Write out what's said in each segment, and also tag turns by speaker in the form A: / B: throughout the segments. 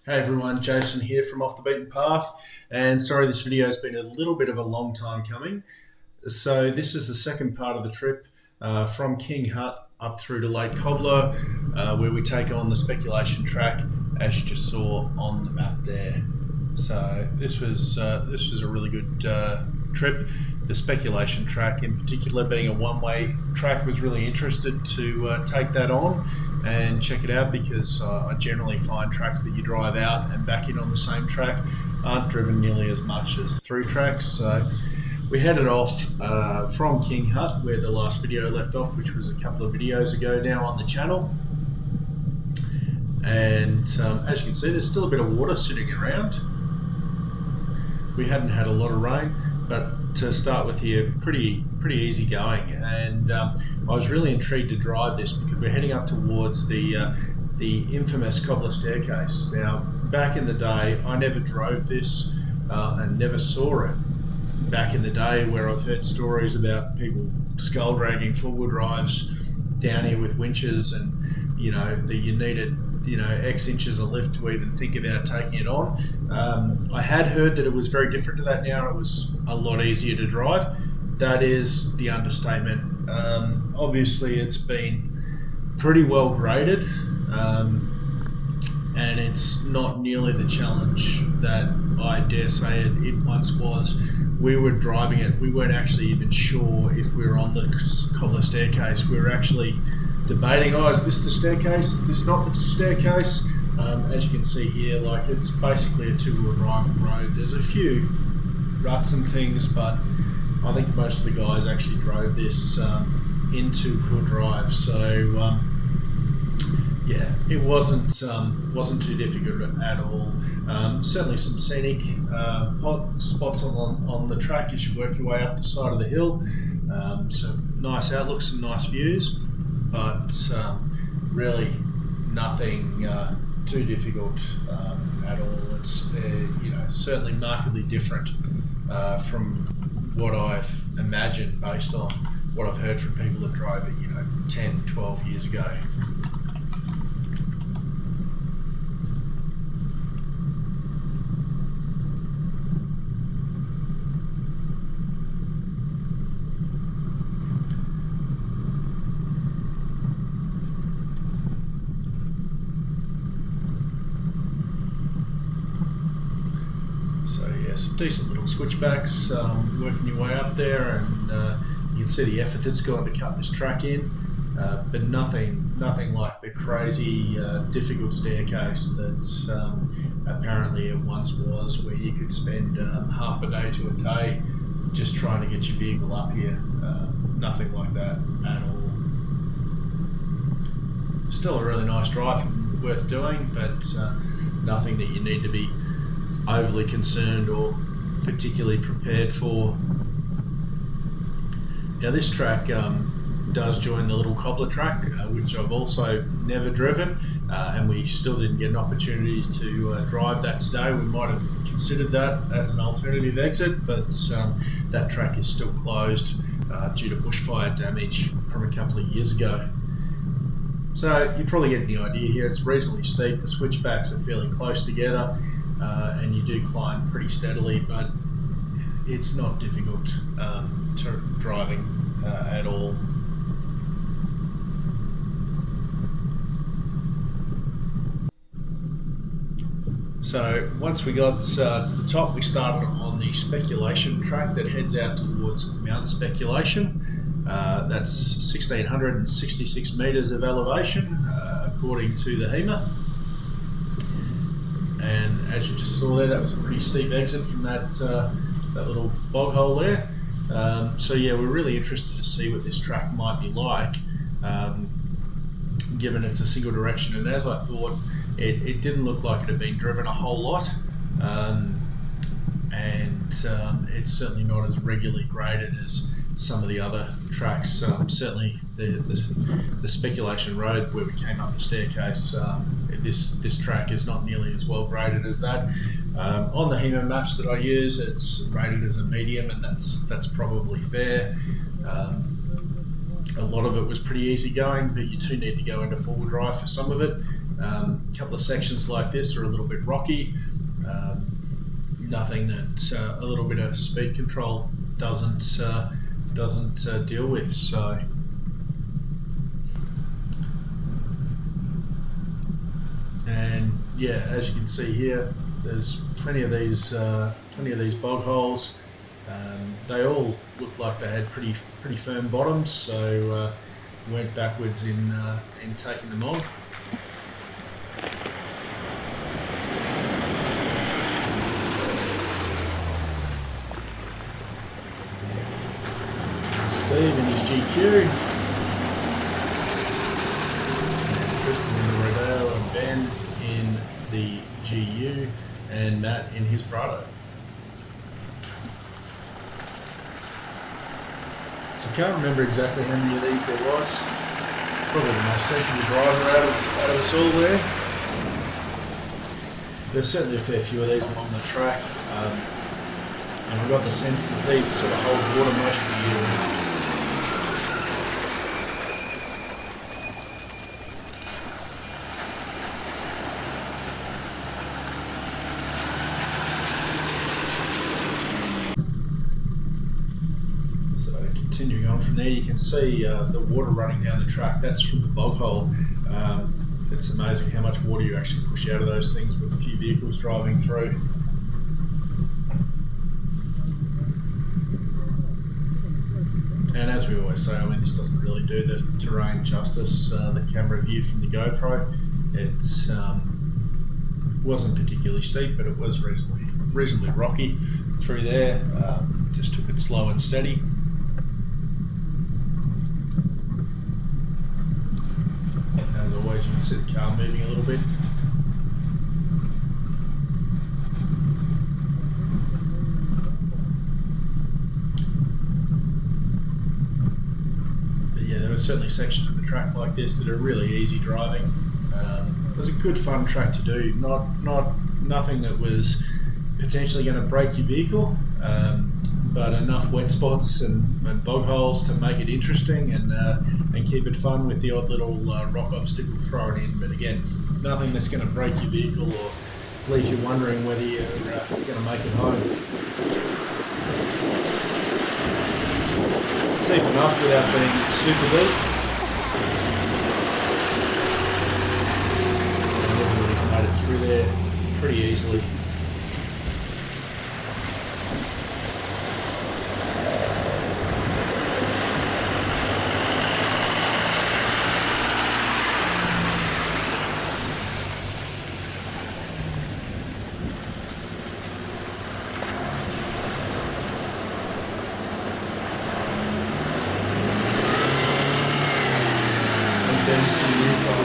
A: Hey everyone, Jason here from Off the Beaten Path, and sorry this video has been a little bit of a long time coming. So this is the second part of the trip from King Hut up through to Lake Cobbler, where we take on the speculation track, as you just saw on the map there. So this was a really good trip. The speculation track in particular, being a one-way track, was really interested to take that on and check it out, because I generally find tracks that you drive out and back in on the same track aren't driven nearly as much as through tracks. So we headed off from King Hut, where the last video left off, which was a couple of videos ago now on the channel. And as you can see, there's still a bit of water sitting around. We hadn't had a lot of rain, but to start with here, pretty easy going. And I was really intrigued to drive this because we're heading up towards the infamous Cobbler staircase. Now, back in the day, I never drove this and never saw it. Back in the day, where I've heard stories about people skull dragging four-wheel drives down here with winches, and that you needed X inches of lift to even think about taking it on. I had heard that it was very different to that now. It was a lot easier to drive. That is the understatement. Obviously, it's been pretty well graded, and it's not nearly the challenge that I dare say it once was. We were driving it, we weren't actually even sure if we were on the Cobbler staircase. We were actually debating, is this the staircase? Is this not the staircase? As you can see here, it's basically a two-wheel drive road. There's a few ruts and things, but I think most of the guys actually drove this in two-wheel drive. So yeah, it wasn't too difficult at all. Certainly some scenic spots on the track as you work your way up the side of the hill. Some nice outlooks, some nice views, but really nothing too difficult at all. It's certainly markedly different from what I've imagined based on what I've heard from people that drove it 10, 12 years ago. So yeah, some decent little switchbacks, working your way up there, and you can see the effort that's gone to cut this track in, but nothing like the crazy difficult staircase that apparently it once was, where you could spend half a day to a day just trying to get your vehicle up here. Nothing like that at all. Still a really nice drive, worth doing, but nothing that you need to be overly concerned or particularly prepared for. Now this track does join the little Cobbler track, which I've also never driven, and we still didn't get an opportunity to drive that today. We might have considered that as an alternative exit, but that track is still closed due to bushfire damage from a couple of years ago. So you're probably getting the idea here. It's reasonably steep, the switchbacks are fairly close together, and you do climb pretty steadily, but it's not difficult driving at all. So once we got to the top, we started on the speculation track that heads out towards Mount Speculation. That's 1,666 metres of elevation, according to the HEMA. And as you just saw there, that was a pretty steep exit from that little bog hole there. So yeah, we're really interested to see what this track might be like, given it's a single direction. And as I thought, it didn't look like it had been driven a whole lot, and it's certainly not as regularly graded as some of the other tracks. Certainly the Speculation Road, where we came up the staircase, this track is not nearly as well graded as that. On the HEMA maps that I use, it's rated as a medium, and that's probably fair. A lot of it was pretty easy going, but you do need to go into four-wheel drive for some of it. A couple of sections like this are a little bit rocky. Nothing that a little bit of speed control doesn't deal with. So. And yeah, as you can see here, there's plenty of these bog holes. They all look like they had pretty firm bottoms, so went backwards in taking them on. Steve in his GQ. Tristan in the Rodale, and Ben in the GU, and Matt in his Prado. So I can't remember exactly how many of these there was. Probably the most sensible driver out of us all there. There's certainly a fair few of these along the track, and I got the sense that these sort of hold water most of the year. Continuing on from there, you can see the water running down the track. That's from the bog hole. It's amazing how much water you actually push out of those things with a few vehicles driving through. And as we always say, I mean, this doesn't really do the terrain justice. The camera view from the GoPro, it wasn't particularly steep, but it was reasonably rocky through there. Just took it slow and steady. As always, you can see the car moving a little bit. But yeah, there are certainly sections of the track like this that are really easy driving. It was a good fun track to do. Nothing that was potentially going to break your vehicle, but enough wet spots and bog holes to make it interesting and keep it fun with the odd little rock obstacle thrown in. But again, nothing that's going to break your vehicle or leave you wondering whether you're going to make it home. Deep enough without being super deep. And everybody's made it through there pretty easily.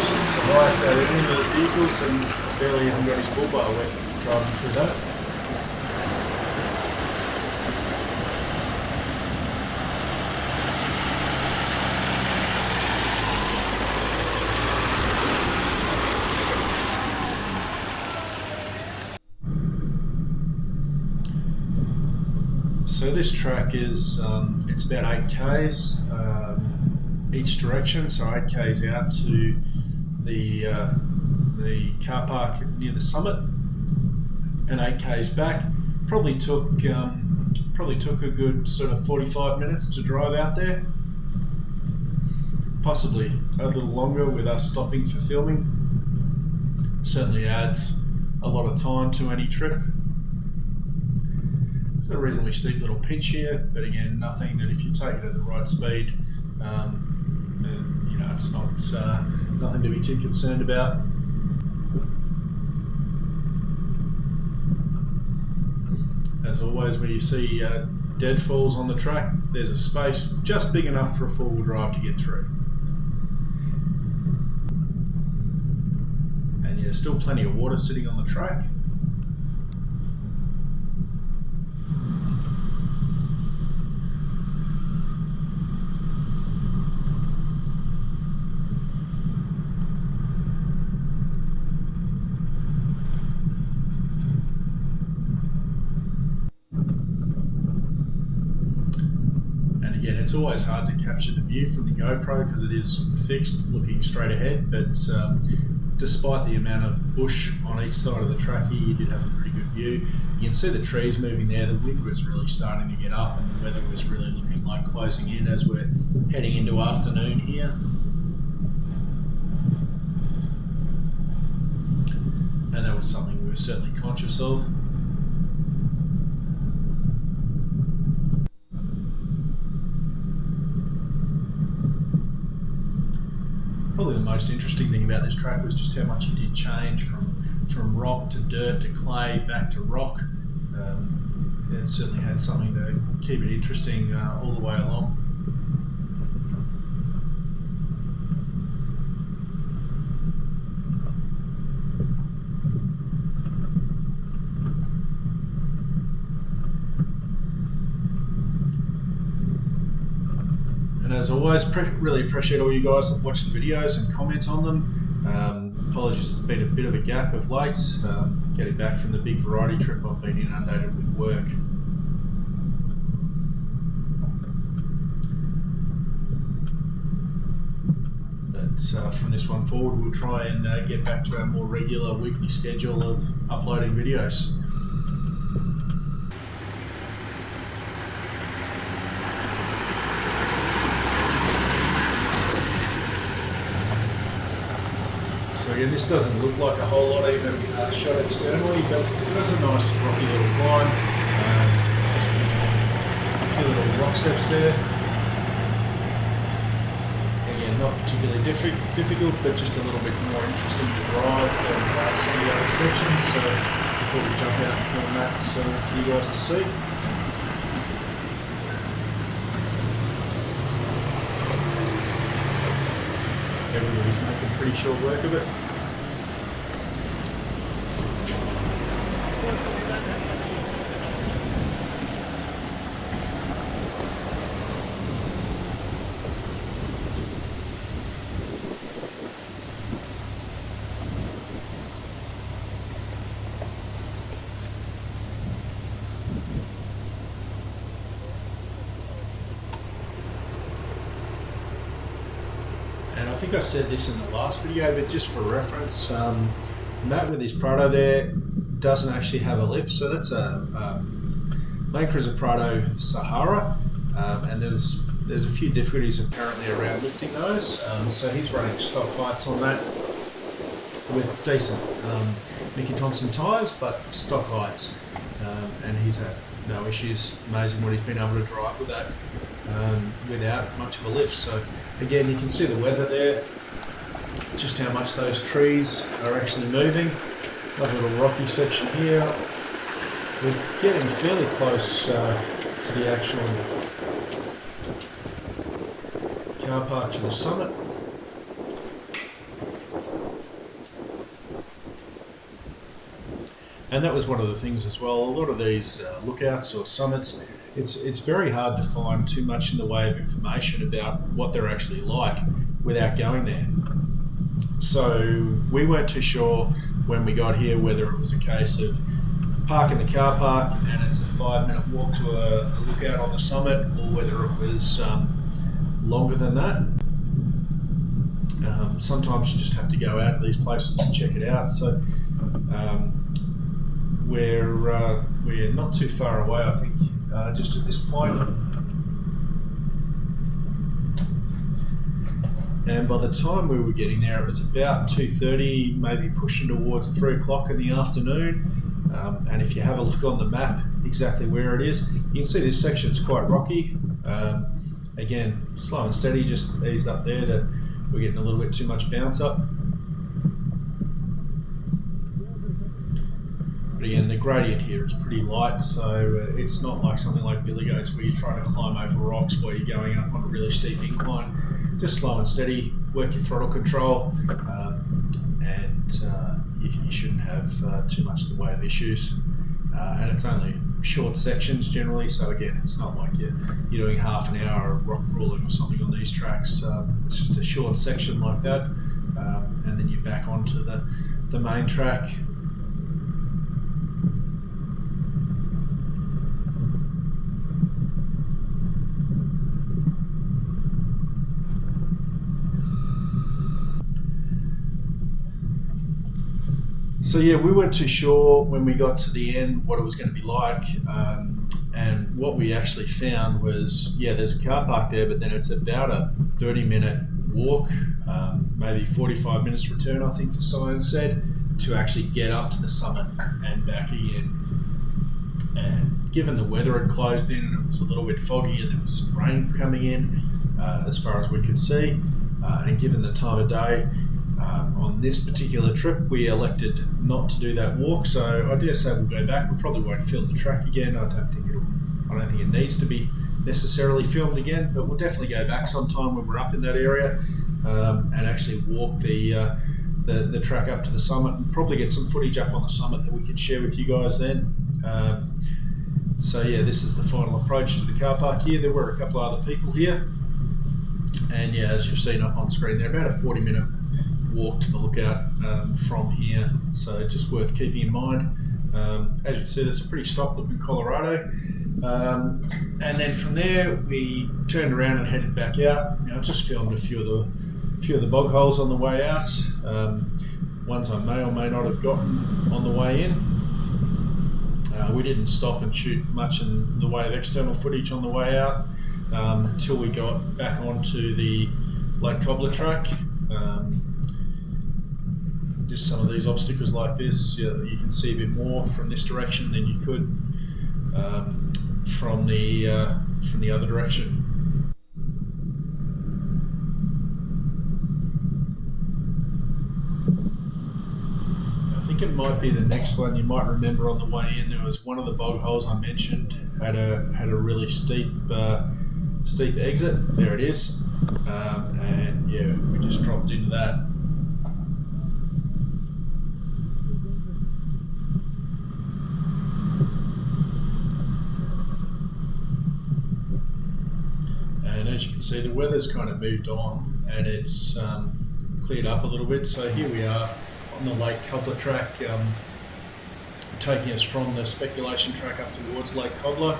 A: It's the highest out of any of the vehicles and barely even got his bull bar wet driving through that. So this track is, it's about 8 Ks each direction, so 8 Ks out to the car park near the summit, and 8 Ks back. Probably took a good sort of 45 minutes to drive out there. Possibly a little longer with us stopping for filming. Certainly adds a lot of time to any trip. It's a reasonably steep little pinch here, but again, nothing that if you take it at the right speed, it's not nothing to be too concerned about. As always, when you see deadfalls on the track, there's a space just big enough for a four-wheel drive to get through. And yeah, still plenty of water sitting on the track. Again, it's always hard to capture the view from the GoPro because it is fixed looking straight ahead, but despite the amount of bush on each side of the track here, you did have a pretty good view. You can see the trees moving there. The wind was really starting to get up, and the weather was really looking like closing in as we're heading into afternoon here. And that was something we were certainly conscious of. Probably the most interesting thing about this track was just how much it did change from rock to dirt to clay back to rock. It certainly had something to keep it interesting all the way along. And as always, really appreciate all you guys that watch the videos and comment on them. Apologies, it's been a bit of a gap of late. Getting back from the big variety trip, I've been inundated with work. But from this one forward, we'll try and get back to our more regular weekly schedule of uploading videos. So again, this doesn't look like a whole lot even shot externally, but it was a nice rocky little climb. A few little rock steps there. Again, not particularly difficult, but just a little bit more interesting to drive than some of the other sections. So I thought we'd jump out and film that for you guys to see. Everybody's making pretty short work of it. And I think I said this in the last video, but just for reference, Matt with his Prado there doesn't actually have a lift, so that's a Land Cruiser Prado Sahara, and there's a few difficulties apparently around lifting those, so he's running stock heights on that with decent Mickey Thompson tyres, but stock heights, and he's had no issues. Amazing what he's been able to drive with that without much of a lift. So again, you can see the weather there, just how much those trees are actually moving. Another little rocky section here. We're getting fairly close to the actual car park to the summit. And that was one of the things as well. A lot of these lookouts or summits, it's very hard to find too much in the way of information about what they're actually like without going there. So we weren't too sure when we got here whether it was a case of parking the car park and it's a 5-minute walk to a lookout on the summit, or whether it was longer than that. Sometimes you just have to go out to these places and check it out. So we're not too far away, I think, just at this point. And by the time we were getting there, it was about 2:30, maybe pushing towards 3 o'clock in the afternoon. And if you have a look on the map exactly where it is, you can see this section is quite rocky. Again, slow and steady, just eased up there. We're getting a little bit too much bounce up. But again, the gradient here is pretty light, so it's not like something like Billy Goats where you're trying to climb over rocks where you're going up on a really steep incline. Just slow and steady, work your throttle control, and you shouldn't have too much in the way of issues. And it's only short sections generally, so again, it's not like you're doing half an hour of rock crawling or something on these tracks. It's just a short section like that, and then you're back onto the main track. So yeah, we weren't too sure when we got to the end what it was going to be like, and what we actually found was, yeah, there's a car park there, but then it's about a 30-minute walk, maybe 45 minutes return, I think the sign said, to actually get up to the summit and back again. And given the weather had closed in and it was a little bit foggy and there was some rain coming in, as far as we could see, and given the time of day, on this particular trip we elected not to do that walk. So I dare say we'll go back. We probably won't film the track again. I don't think it needs to be necessarily filmed again, but we'll definitely go back sometime when we're up in that area, and actually walk the track up to the summit, and probably get some footage up on the summit that we can share with you guys then. So yeah, this is the final approach to the car park here. There were a couple of other people here, and yeah, as you've seen up on screen, they're about a 40-minute walk to the lookout from here, so just worth keeping in mind. As you can see, that's a pretty stock looking Colorado, and then from there we turned around and headed back out. I just filmed a few of the bog holes on the way out, ones I may or may not have gotten on the way in. We didn't stop and shoot much in the way of external footage on the way out until we got back onto the Lake Cobbler Track. Just some of these obstacles like this, you can see a bit more from this direction than you could from the other direction. I think it might be the next one. You might remember on the way in there was one of the bog holes I mentioned had a really steep exit. There it is, and yeah, we just dropped into that. And as you can see, the weather's kind of moved on and it's cleared up a little bit. So here we are on the Lake Cobbler Track, taking us from the speculation track up towards Lake Cobbler.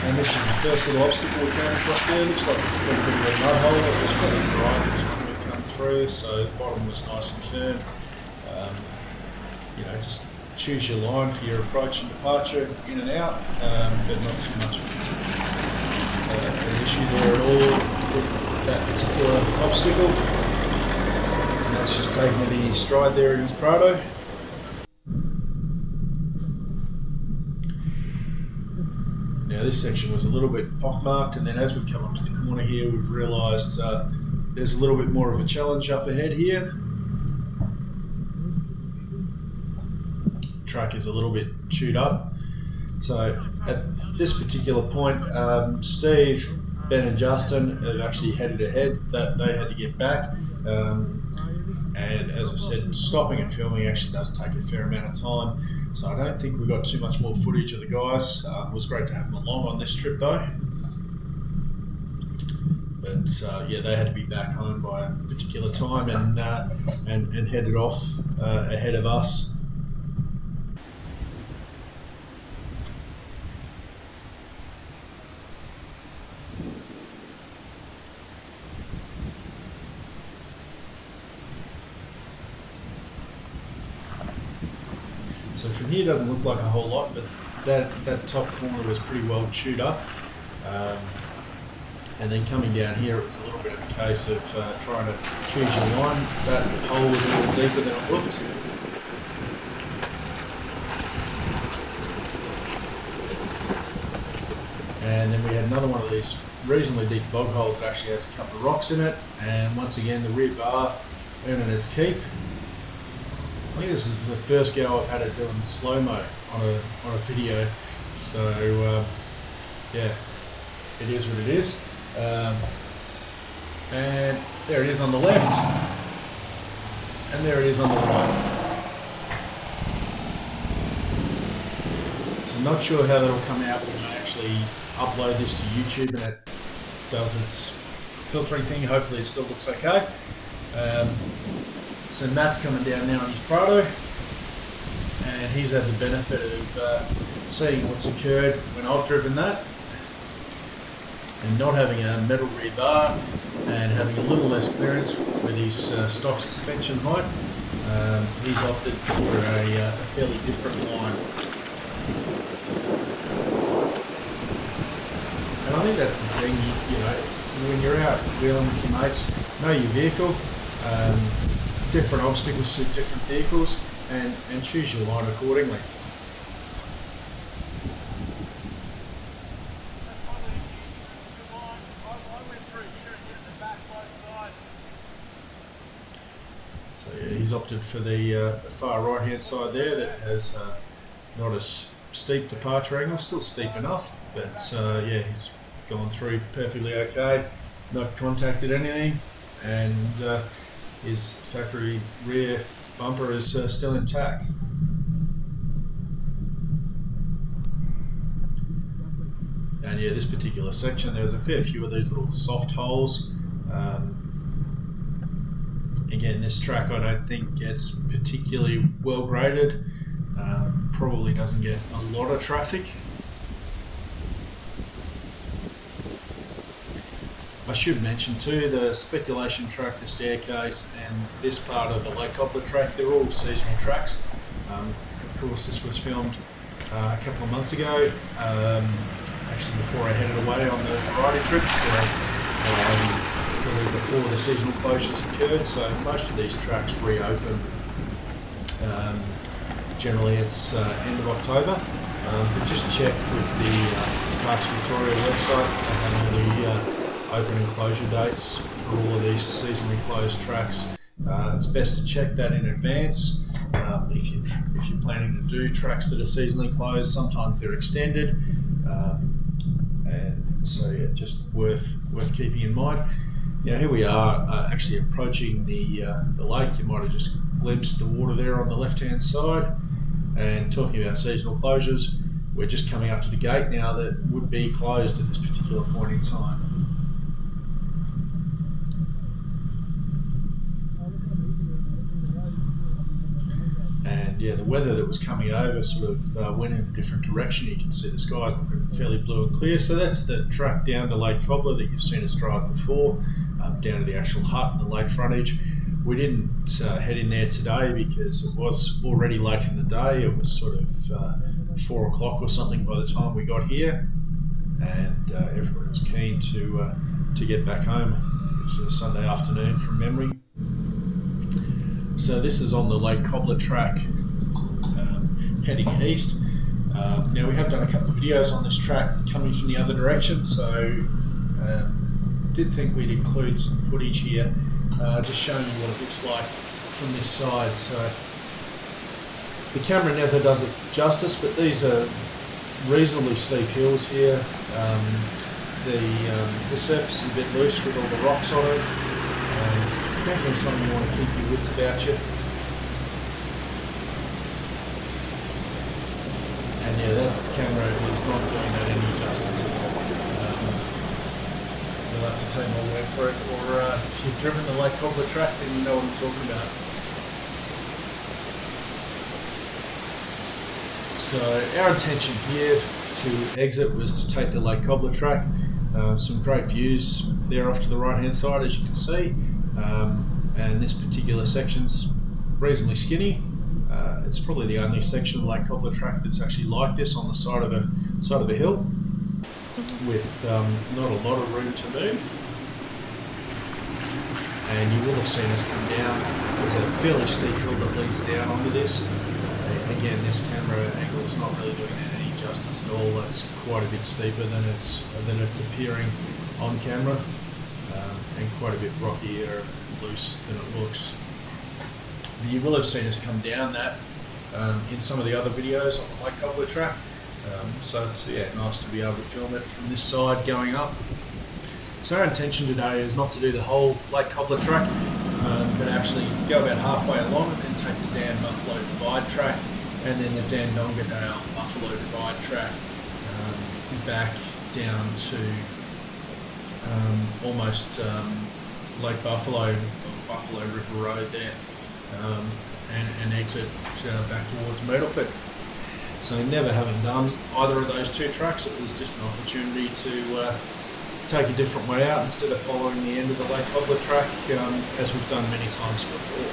A: And this is the first little obstacle we came across there. Looks like it's got a bit of a mud hole. It was fairly dry at the time we come through, so the bottom was nice and firm. Just choose your line for your approach and departure, in and out, but not too much an issue there at all with that particular obstacle. And that's just taking it in his stride there in his Prado. Now this section was a little bit pockmarked, and then as we come onto the corner here, we've realised there's a little bit more of a challenge up ahead here. Track is a little bit chewed up. So at this particular point, Steve, Ben and Justin have actually headed ahead. They had to get back. And as I said, stopping and filming actually does take a fair amount of time. So I don't think we got too much more footage of the guys. It was great to have them along on this trip though. But yeah, they had to be back home by a particular time and headed off ahead of us. So from here doesn't look like a whole lot, but that top corner was pretty well chewed up. And then coming down here, it was a little bit of a case of trying to choose your line. That hole was a little deeper than it looked. And then we had another one of these reasonably deep bog holes that actually has a couple of rocks in it. And once again, the rear bar earning its keep. I think this is the first go I've had it doing slow-mo on a video, so yeah, it is what it is. And there it is on the left, and there it is on the right. So I'm not sure how that'll come out when I actually upload this to YouTube and it does its filtering thing. Hopefully it still looks okay. So Matt's coming down now on his Prado, and he's had the benefit of seeing what's occurred when I've driven that, and not having a metal rear bar and having a little less clearance with his stock suspension height. He's opted for a fairly different line. And I think that's the thing, you know, when you're out wheeling with your mates, know your vehicle, different obstacles suit different vehicles, and choose your line accordingly. So yeah, he's opted for the far right hand side there that has not as steep departure angle, still steep enough, but yeah, he's gone through perfectly okay, not contacted anything, and his factory rear bumper is still intact. And yeah, this particular section, there's a fair few of these little soft holes. Again, this track I don't think gets particularly well graded, probably doesn't get a lot of traffic. I should mention too, the speculation track, the staircase, and this part of the Lake Cobbler Track, they're all seasonal tracks. Of course, this was filmed a couple of months ago, actually before I headed away on the variety trips. Really before the seasonal closures occurred, so most of these tracks reopen. Generally it's end of October, but just check with the Parks Victoria website. They have all the open and closure dates for all of these seasonally closed tracks. It's best to check that in advance. If you're planning to do tracks that are seasonally closed, sometimes they're extended, and so yeah, just worth keeping in mind. Now here we are actually approaching the lake. You might have just glimpsed the water there on the left-hand side. And talking about seasonal closures, we're just coming up to the gate now that would be closed at this particular point in time. And yeah, the weather that was coming over sort of went in a different direction. You can see the skies looking fairly blue and clear. So that's the track down to Lake Cobbler that you've seen us drive before, down to the actual hut and the lake frontage. We didn't head in there today because it was already late in the day. It was sort of 4 o'clock or something by the time we got here, and everybody was keen to get back home. It was a Sunday afternoon from memory. So this is on the Lake Cobbler Track, heading east. Now we have done a couple of videos on this track coming from the other direction, so did think we'd include some footage here, just showing you what it looks like from this side. So the camera never does it justice, but these are reasonably steep hills here. The surface is a bit loose with all the rocks on it. Definitely something you want to keep your wits about you. And yeah, that camera is not doing that any justice at all. You'll have to take my word for it, or if you've driven the Lake Cobbler Track, then you know what I'm talking about. So our intention here to exit was to take the Lake Cobbler Track. Some great views there off to the right hand side, as you can see. And this particular section's reasonably skinny. It's probably the only section of the Lake Cobbler Track that's actually like this, on the side of a hill, with not a lot of room to move. And you will have seen us come down. There's a fairly steep hill that leads down onto this. Again, this camera angle is not really doing that any justice at all. It's quite a bit steeper than it's appearing on camera, and quite a bit rockier and loose than it looks. You will have seen us come down that in some of the other videos on the Lake Cobbler Track. So it's nice to be able to film it from this side going up. So our intention today is not to do the whole Lake Cobbler Track, but actually go about halfway along and then take the Dan Buffalo Divide Track and then the Dandongadale Buffalo Divide Track back down to almost Lake Buffalo, or Buffalo River Road there, and exit back towards Myrtleford. So never having done either of those two tracks, it was just an opportunity to take a different way out instead of following the end of the Lake Cobbler Track, as we've done many times before.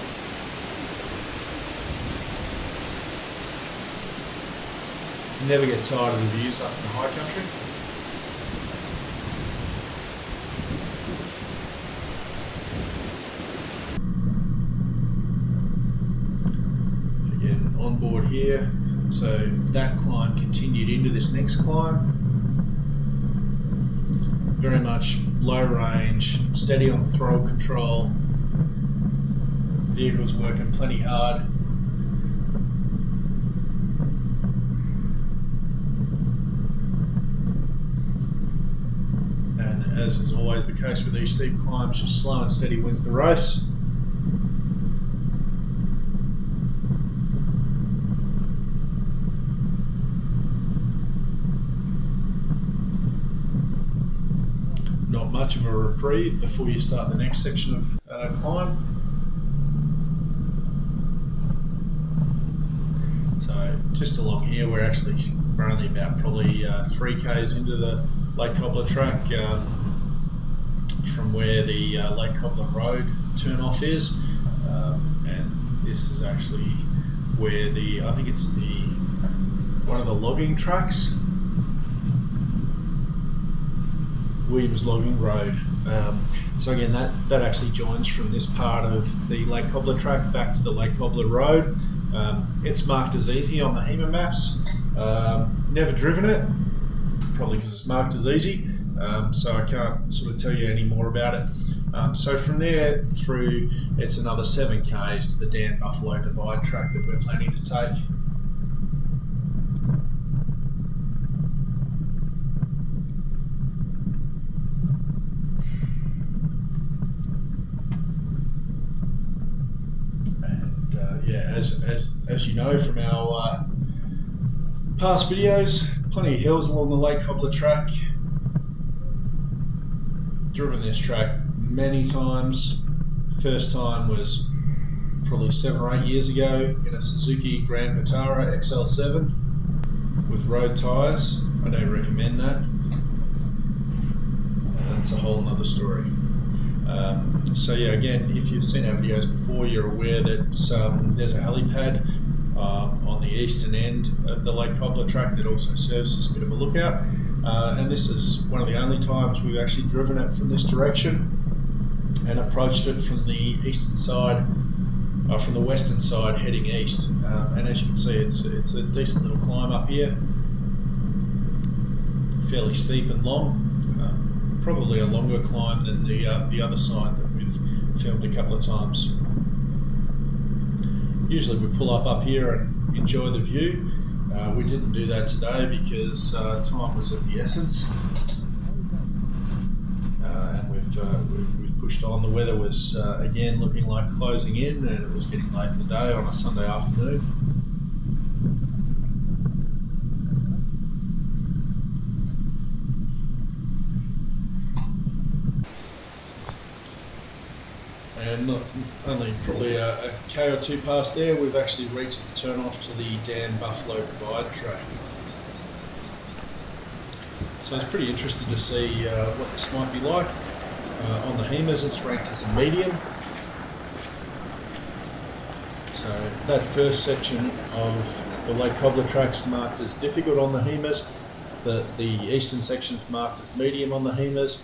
A: Never get tired of the views up in the high country. Again, on board here, so that climb continued into this next climb. Very much low range, steady on the throttle control. Vehicle's working plenty hard. And as is always the case with these steep climbs, just slow and steady wins the race. Not much of a reprieve before you start the next section of climb. So just along here, we're only about probably 3 k's into the Lake Cobbler Track from where the Lake Cobbler Rd turnoff is, and this is actually where I think it's one of the logging tracks. Williams Logging Road. So again, that actually joins from this part of the Lake Cobbler Track back to the Lake Cobbler Road. It's marked as easy on the HEMA maps. Never driven it, probably because it's marked as easy, so I can't sort of tell you any more about it. So from there through, it's another 7 k's to the Dan Buffalo Divide track that we're planning to take. Yeah, as you know from our past videos, plenty of hills along the Lake Cobbler Track. Driven this track many times. First time was probably 7 or 8 years ago in a Suzuki Grand Vitara XL7 with road tyres. I don't recommend that. That's a whole nother story. So yeah, again, if you've seen our videos before, you're aware that there's a helipad on the eastern end of the Lake Cobbler Track that also serves as a bit of a lookout. And this is one of the only times we've actually driven it from this direction and approached it from the eastern side, from the western side heading east. And as you can see, it's a decent little climb up here, fairly steep and long. Probably a longer climb than the other side that we've filmed a couple of times. Usually we pull up here and enjoy the view. We didn't do that today because time was of the essence, and we've pushed on. The weather was again looking like closing in, and it was getting late in the day on a Sunday afternoon. And not only probably a K or 2 past there, we've actually reached the turnoff to the Dan Buffalo Divide track. So it's pretty interesting to see what this might be like. On the HEMAs, it's ranked as a medium. So that first section of the Lake Cobbler Track's marked as difficult on the HEMAs. The eastern section's marked as medium on the HEMAs.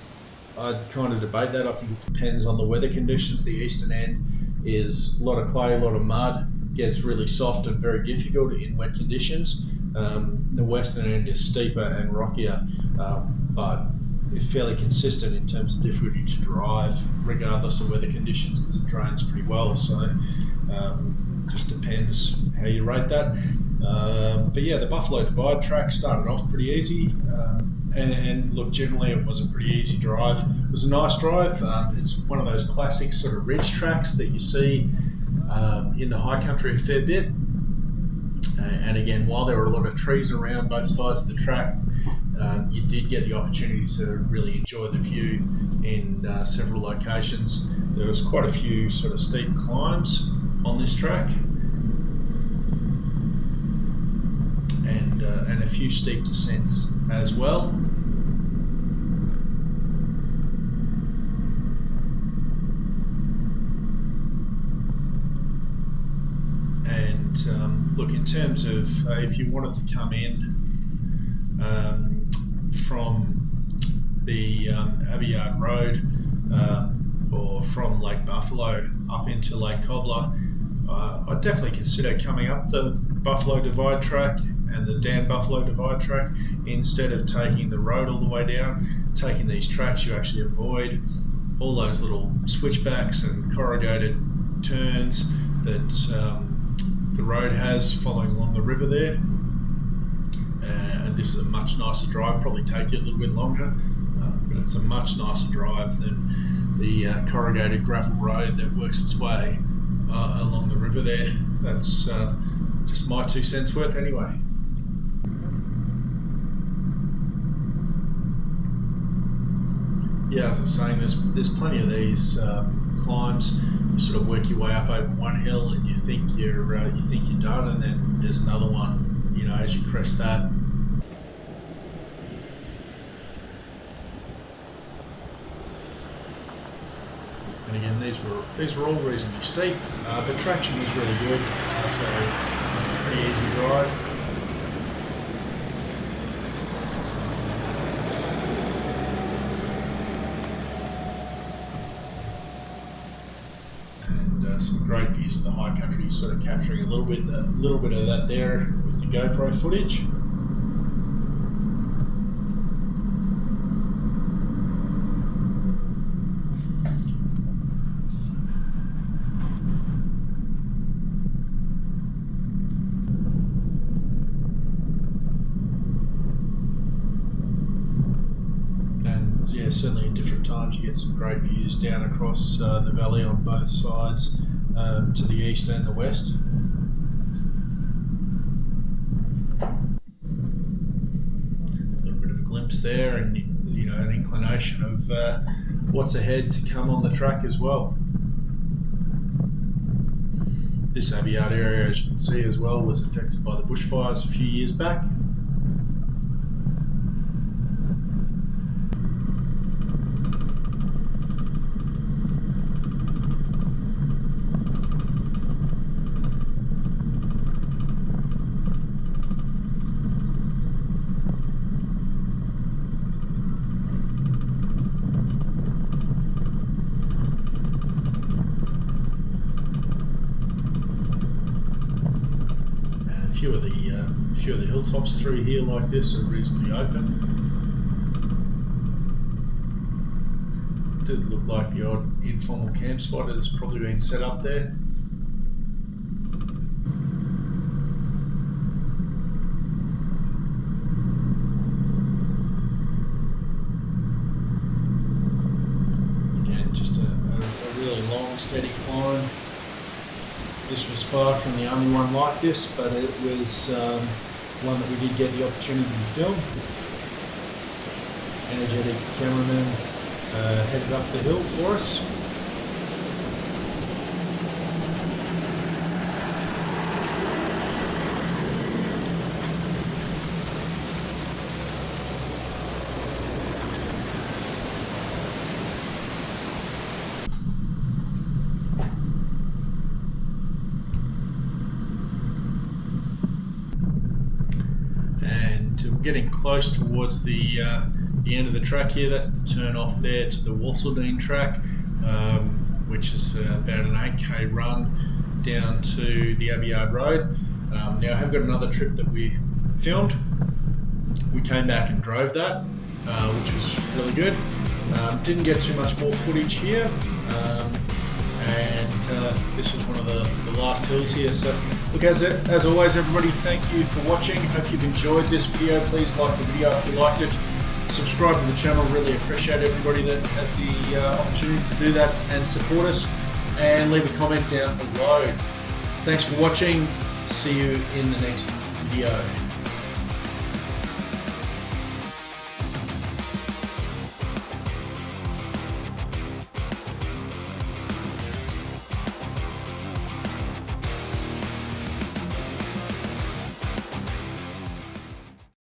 A: I'd kind of debate that. I think it depends on the weather conditions. The eastern end is a lot of clay, a lot of mud, gets really soft and very difficult in wet conditions. The western end is steeper and rockier, but it's fairly consistent in terms of difficulty to drive regardless of weather conditions because it drains pretty well. So just depends how you rate that. But yeah, the Buffalo Divide track started off pretty easy. And look, generally it was a pretty easy drive. It was a nice drive. It's one of those classic sort of ridge tracks that you see in the high country a fair bit. And again, while there were a lot of trees around both sides of the track, you did get the opportunity to really enjoy the view in several locations. There was quite a few sort of steep climbs on this track, and a few steep descents as well. And look, in terms of if you wanted to come in from the Abbeyard Road or from Lake Buffalo up into Lake Cobbler, I'd definitely consider coming up the Buffalo Divide track and the Dan Buffalo Divide track instead of taking the road all the way down. Taking these tracks, you actually avoid all those little switchbacks and corrugated turns that the road has following along the river there. And this is a much nicer drive, probably take you a little bit longer, but it's a much nicer drive than the corrugated gravel road that works its way along the river there. That's just my 2 cents worth anyway. Yeah, as I was saying, there's plenty of these climbs. You sort of work your way up over one hill, and you think you're done, and then there's another one. You know, as you crest that. And again, these were all reasonably steep, but traction was really good, so it's a pretty easy drive. And some great views of the high country, sort of capturing a little bit of that there with the GoPro footage. Yeah, certainly at different times you get some great views down across the valley on both sides, to the east and the west. A little bit of a glimpse there, and you know, an inclination of what's ahead to come on the track as well. This Abbeyard area, as you can see as well, was affected by the bushfires a few years back. A few of the hilltops through here like this are reasonably open. It did look like the odd informal camp spot has probably been set up there. Again, just a really long, steady climb. This was far from the only one like this, but it was one that we did get the opportunity to film. Energetic cameraman headed up the hill for us. We're getting close towards the end of the track here. That's the turn off there to the Walsaldine track, which is about an 8k run down to the Abbeyard Road. Now I have got another trip that we filmed. We came back and drove that, which was really good. Didn't get too much more footage here, and this was one of the last hills here. So look, as always, everybody, thank you for watching. Hope you've enjoyed this video. Please like the video if you liked it. Subscribe to the channel. Really appreciate everybody that has the opportunity to do that and support us. And leave a comment down below. Thanks for watching. See you in the next video.